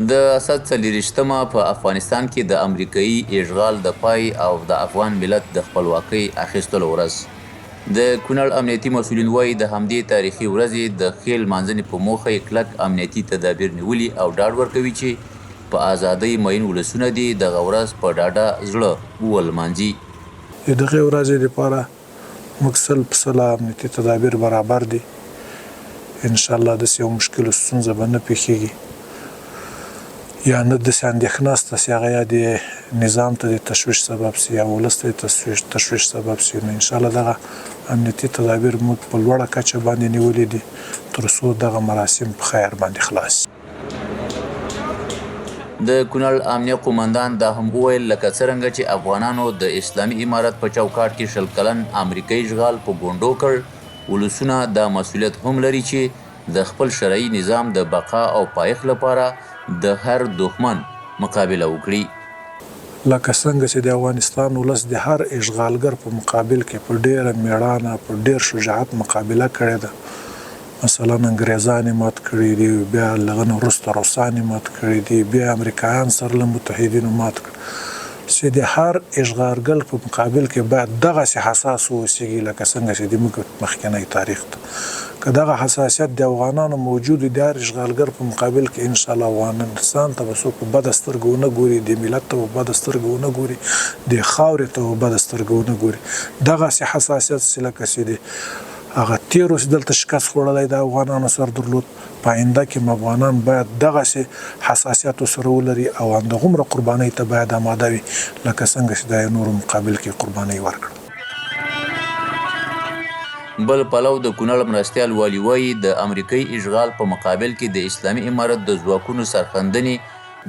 د اسد 40مه په افغانستان کې د امریکایي اشغال د پای او د افغان ملت د خپلواکۍ اخیستلو ورځ. د کونړ امنیتي مسؤلین وایي د همدې تاریخي ورځې د ښې لمانځنې په موخه یې کلک امنیتي تدابیر نیولي او ډاډ ورکوي چې په ازادۍ مین ولسونه دې دغه ورځ په ډاډه زړه ولمانځي. د دغې ورځې لپاره موږ سل په سله امنیتي تدابیر برابر دي. انشاءالله داسې یو مشکل او ستونزه به نه پیښیږي یا نه داسې اندېښنه شته چې هغه یا د نظام ته د تشویش سبب سي یا ولس ته د تشویش سبب سي. نو انشاءالله دغه امنیتي تدابیر موږ په لوړه کچه باندې نیولي دي تر څو دغه مراسم په خیر باندې خلاص شي. د کونړ امنیه قومندان دا هم وویل لکه څرنګه چې افغانانو د اسلامي امارت په چوکاټ کې 20 کلن امریکایي اشغال په ګونډو کړ، ولسونه دا مسؤلیت هم لري چې د خپل شرعي نظام د بقا او پایښت لپاره د هر دښمن مقابله وکړي. لکه څنګه چې د افغانستان ولس د هر اشغالګر په مقابل کې په ډیره میړانه په ډیر شجاعت مقابله کړې ده. مثلا انګریزان یې مات کړي دي، بیا له هغه نه وروسته روسان یې مات کړي دي، بیا امریکایان سره له متحدینو مات کړي. چې د هر اشغالګر په مقابل کې باید دغسې حساس واوسېږي لکه څنګه چې زموږ مخکینی تاریخ ته. که دغه حساسیت د افغانانو موجود وي د هر اشغالګر په مقابل کې انشاءالله افغانستان ته به څوک په بده سترګه ونه ګوري، د ملت ته په بده سترګه ونه ګوري، د خاورې ته په بده سترګه ونه ګوري. دغسې حساسیت چې لکه چې د هغه تیرو چې دلته شکست خوړلی د افغانانو سره درلود، په آینده کې هم افغانان باید دغسې حساسیت ورسره ولري او همدغومره قربانۍ ته باید آماده وي لکه څنګه چې د نورو مقابل کې قربانۍ ورکړه. بل پلو د کونړ مرستیال والي وایي د امریکایي اشغال په مقابل کې د اسلامي امارت د ځواکونو سرښندنې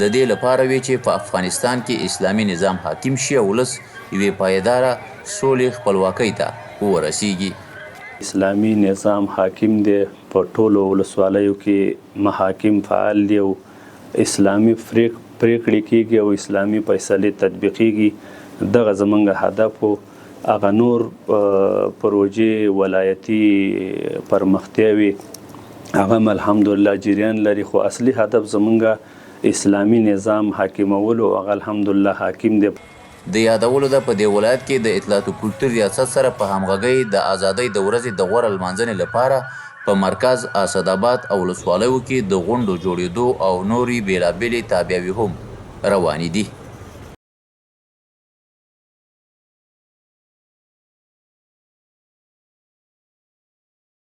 د دې لپاره وي چې په افغانستان کې اسلامي نظام حاکم شي او ولس یوې پایداره سولې خپلواکۍ ته ورسیږي. اسلامي نظام حاکم دی، په ټولو ولسوالیو کې محاکم فعال دي او اسلامي پریکړې کیږي او اسلامي فیصلې تطبیقیږي. دغه زموږ هدف و. هغه نور پروژې ولایتي پرمختیاوي هغه هم الحمدلله جریان لري، خو اصلي هدف زموږ اسلامي نظام حاکمولو او هغه الحمدلله حاکم دی. د یادولو ده په دې ولایت کې د اطلاعات و کلتور ریاست سره په همغږۍ د ازادۍ د ورځې د غوره لمانځنې لپاره په مرکز اسداباد او ولسوالیو کې د غونډو جوړېدو او نورې بېلابېلې تابیاوې هم روانې دي.